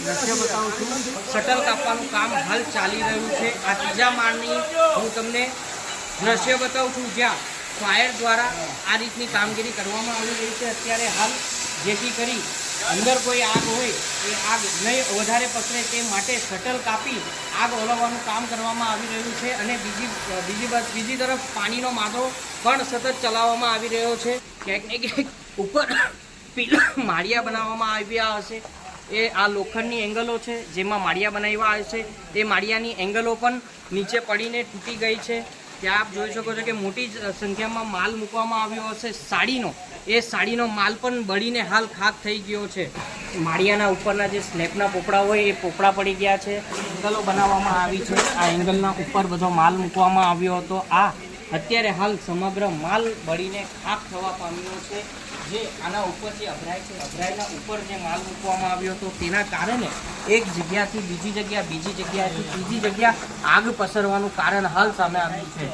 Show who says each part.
Speaker 1: દ્રશ્ય બતાવું છું। શટલ કાપવાનું કામ હાલ ચાલી રહ્યું છે। આ ત્રીજા માળની હું તમને દ્રશ્ય બતાવું છું, જ્યાં ફાયર દ્વારા આ રીતની કામગીરી કરવામાં આવી રહી છે અત્યારે હાલ, જેથી કરી અંદર કોઈ આગ હોય એ આગ નહીં વધારે પસરે તે માટે શટલ કાપી આગ ઓલવવાનું કામ કરવામાં આવી રહ્યું છે। અને બીજી તરફ પાણીનો માથો પણ સતત ચલાવવામાં આવી રહ્યો છે। ક્યાંક ને ક્યાંક ઉપર પીલા માળિયા બનાવવામાં આવ્યા હશે, એ આ લોખંડની એંગલો છે જેમાં માળિયા બનાવ્યા હશે, તે માળિયાની એંગલો પણ નીચે પડીને તૂટી ગઈ છે। ત્યાં આપ જોઈ શકો છો કે મોટી સંખ્યામાં માલ મૂકવામાં આવ્યો હશે સાડીનો, એ સાડીનો માલ પણ બળીને હાલ ખાક થઈ ગયો છે। માળિયાના ઉપરના જે સ્લેબના પોપડા હોય એ પોપડા પડી ગયા છે, એંગલો બનાવવામાં આવી છે, આ એંગલના ઉપર બધો માલ મૂકવામાં આવ્યો હતો। આ અત્યારે હાલ સમગ્ર માલ બળીને ખાક થવા પામ્યો છે, જે આના ઉપરથી અભરાય છે। અભરાયના ઉપર જે માલ મૂકવામાં આવ્યો હતો તેના કારણે એક જગ્યાથી બીજી જગ્યા, બીજી જગ્યાથી ત્રીજી જગ્યા આગ પસરવાનું કારણ હાલ સામે આવ્યું છે।